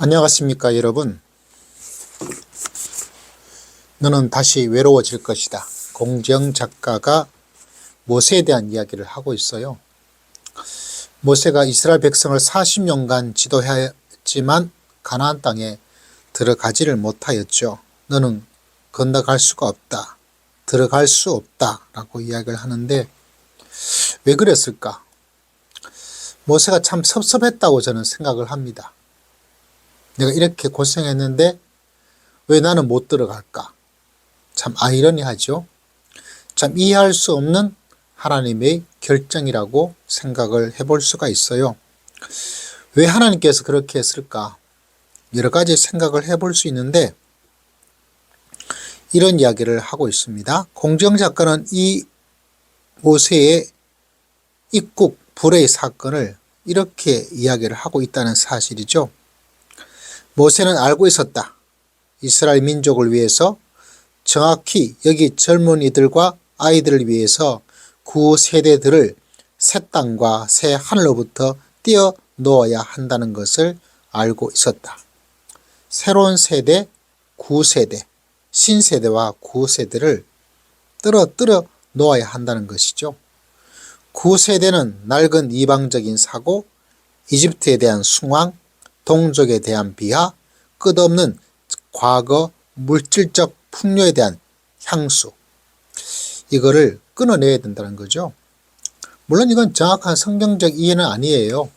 안녕하십니까 여러분. 너는 다시 외로워질 것이다. 공정 작가가 모세에 대한 이야기를 하고 있어요. 모세가 이스라엘 백성을 40년간 지도했지만 가나안 땅에 들어가지를 못하였죠. 너는 건너갈 수가 없다. 들어갈 수 없다 라고 이야기를 하는데 왜 그랬을까? 모세가 참 섭섭했다고 저는 생각을 합니다. 내가 이렇게 고생했는데 왜 나는 못 들어갈까? 참 아이러니하죠. 참 이해할 수 없는 하나님의 결정이라고 생각을 해볼 수가 있어요. 왜 하나님께서 그렇게 했을까? 여러 가지 생각을 해볼 수 있는데 이런 이야기를 하고 있습니다. 공정 작가는 이 모세의 입국 불의 사건을 이렇게 이야기를 하고 있다는 사실이죠. 모세는 알고 있었다. 이스라엘 민족을 위해서, 정확히 여기 젊은이들과 아이들을 위해서 구세대들을 새 땅과 새 하늘로부터 띄어 놓아야 한다는 것을 알고 있었다. 새로운 세대, 구세대, 신세대와 구세대를 떨어 놓아야 한다는 것이죠. 구세대는 낡은 이방적인 사고, 이집트에 대한 숭앙, 동족에 대한 비하, 끝없는 과거 물질적 풍요에 대한 향수, 이거를 끊어내야 된다는 거죠. 물론 이건 정확한 성경적 이해는 아니에요.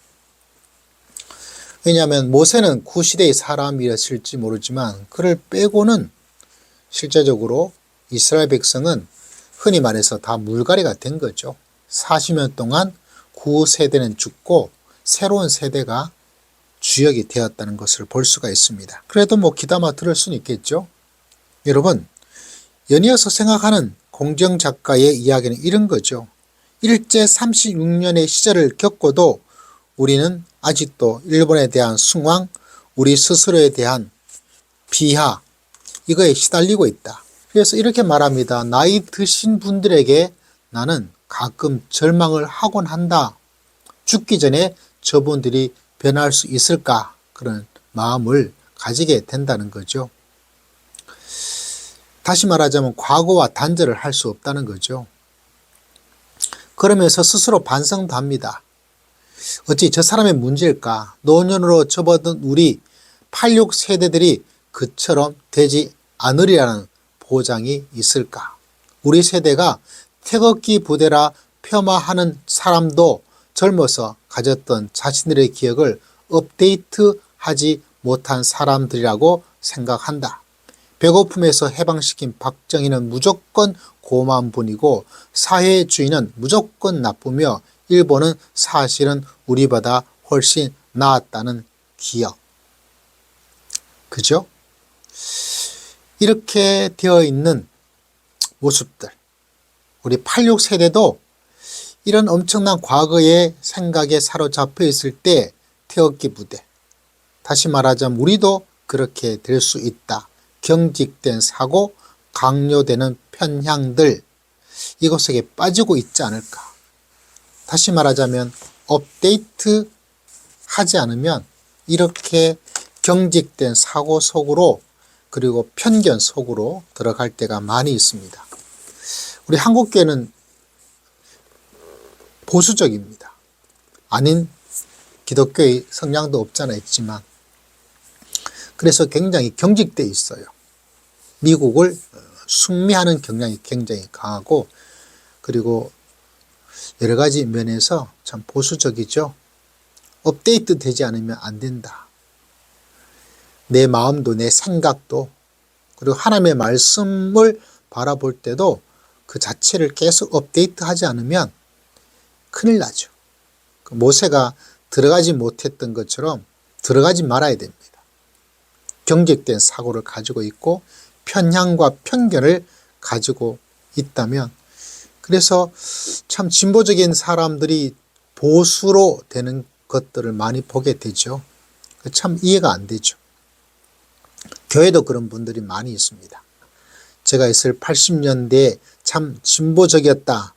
왜냐하면 모세는 구시대의 사람이었을지 모르지만 그를 빼고는 실제적으로 이스라엘 백성은 흔히 말해서 다 물갈이가 된 거죠. 40년 동안 구세대는 죽고 새로운 세대가 주역이 되었다는 것을 볼 수가 있습니다. 그래도 귀담아 들을 수는 있겠죠. 여러분, 연이어서 생각하는 공정 작가의 이야기는 이런 거죠. 일제 36년의 시절을 겪고도 우리는 아직도 일본에 대한 숭앙, 우리 스스로에 대한 비하, 이거에 시달리고 있다. 그래서 이렇게 말합니다. 나이 드신 분들에게 나는 가끔 절망을 하곤 한다. 죽기 전에 저분들이 변할 수 있을까? 그런 마음을 가지게 된다는 거죠. 다시 말하자면 과거와 단절을 할 수 없다는 거죠. 그러면서 스스로 반성도 합니다. 어찌 저 사람의 문제일까? 노년으로 접어든 우리 86 세대들이 그처럼 되지 않으리라는 보장이 있을까? 우리 세대가 태극기 부대라 폄하하는 사람도 젊어서 가졌던 자신들의 기억을 업데이트하지 못한 사람들이라고 생각한다. 배고픔에서 해방시킨 박정희는 무조건 고마운 분이고 사회주의는 무조건 나쁘며 일본은 사실은 우리보다 훨씬 나았다는 기억. 그죠? 이렇게 되어 있는 모습들. 우리 86 세대도 이런 엄청난 과거의 생각에 사로잡혀 있을 때 태극기 부대, 다시 말하자면 우리도 그렇게 될 수 있다. 경직된 사고, 강요되는 편향들, 이것에게 빠지고 있지 않을까. 다시 말하자면 업데이트 하지 않으면 이렇게 경직된 사고 속으로 그리고 편견 속으로 들어갈 때가 많이 있습니다. 우리 한국교회는 보수적입니다. 아닌 기독교의 성향도 없잖아 있지만 그래서 굉장히 경직되어 있어요. 미국을 숭미하는 경향이 굉장히 강하고 그리고 여러 가지 면에서 참 보수적이죠. 업데이트 되지 않으면 안 된다. 내 마음도 내 생각도 그리고 하나님의 말씀을 바라볼 때도 그 자체를 계속 업데이트하지 않으면 큰일 나죠. 모세가 들어가지 못했던 것처럼 들어가지 말아야 됩니다. 경직된 사고를 가지고 있고 편향과 편견을 가지고 있다면 그래서 참 진보적인 사람들이 보수로 되는 것들을 많이 보게 되죠. 참 이해가 안 되죠. 교회도 그런 분들이 많이 있습니다. 제가 있을 80년대에 참 진보적이었다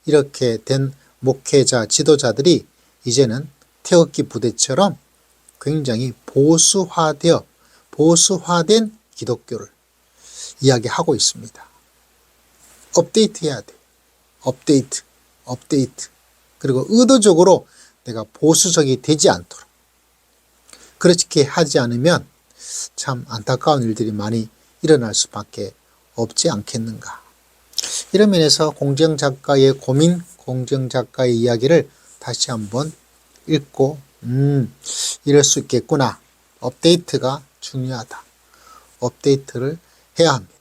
이렇게 된 목회자, 지도자들이 이제는 태극기 부대처럼 굉장히 보수화된 기독교를 이야기하고 있습니다. 업데이트해야 돼. 업데이트. 그리고 의도적으로 내가 보수적이 되지 않도록. 그렇게 하지 않으면 참 안타까운 일들이 많이 일어날 수밖에 없지 않겠는가. 이런 면에서 공정 작가의 고민, 공정 작가의 이야기를 다시 한번 읽고 이럴 수 있겠구나. 업데이트가 중요하다. 업데이트를 해야 합니다.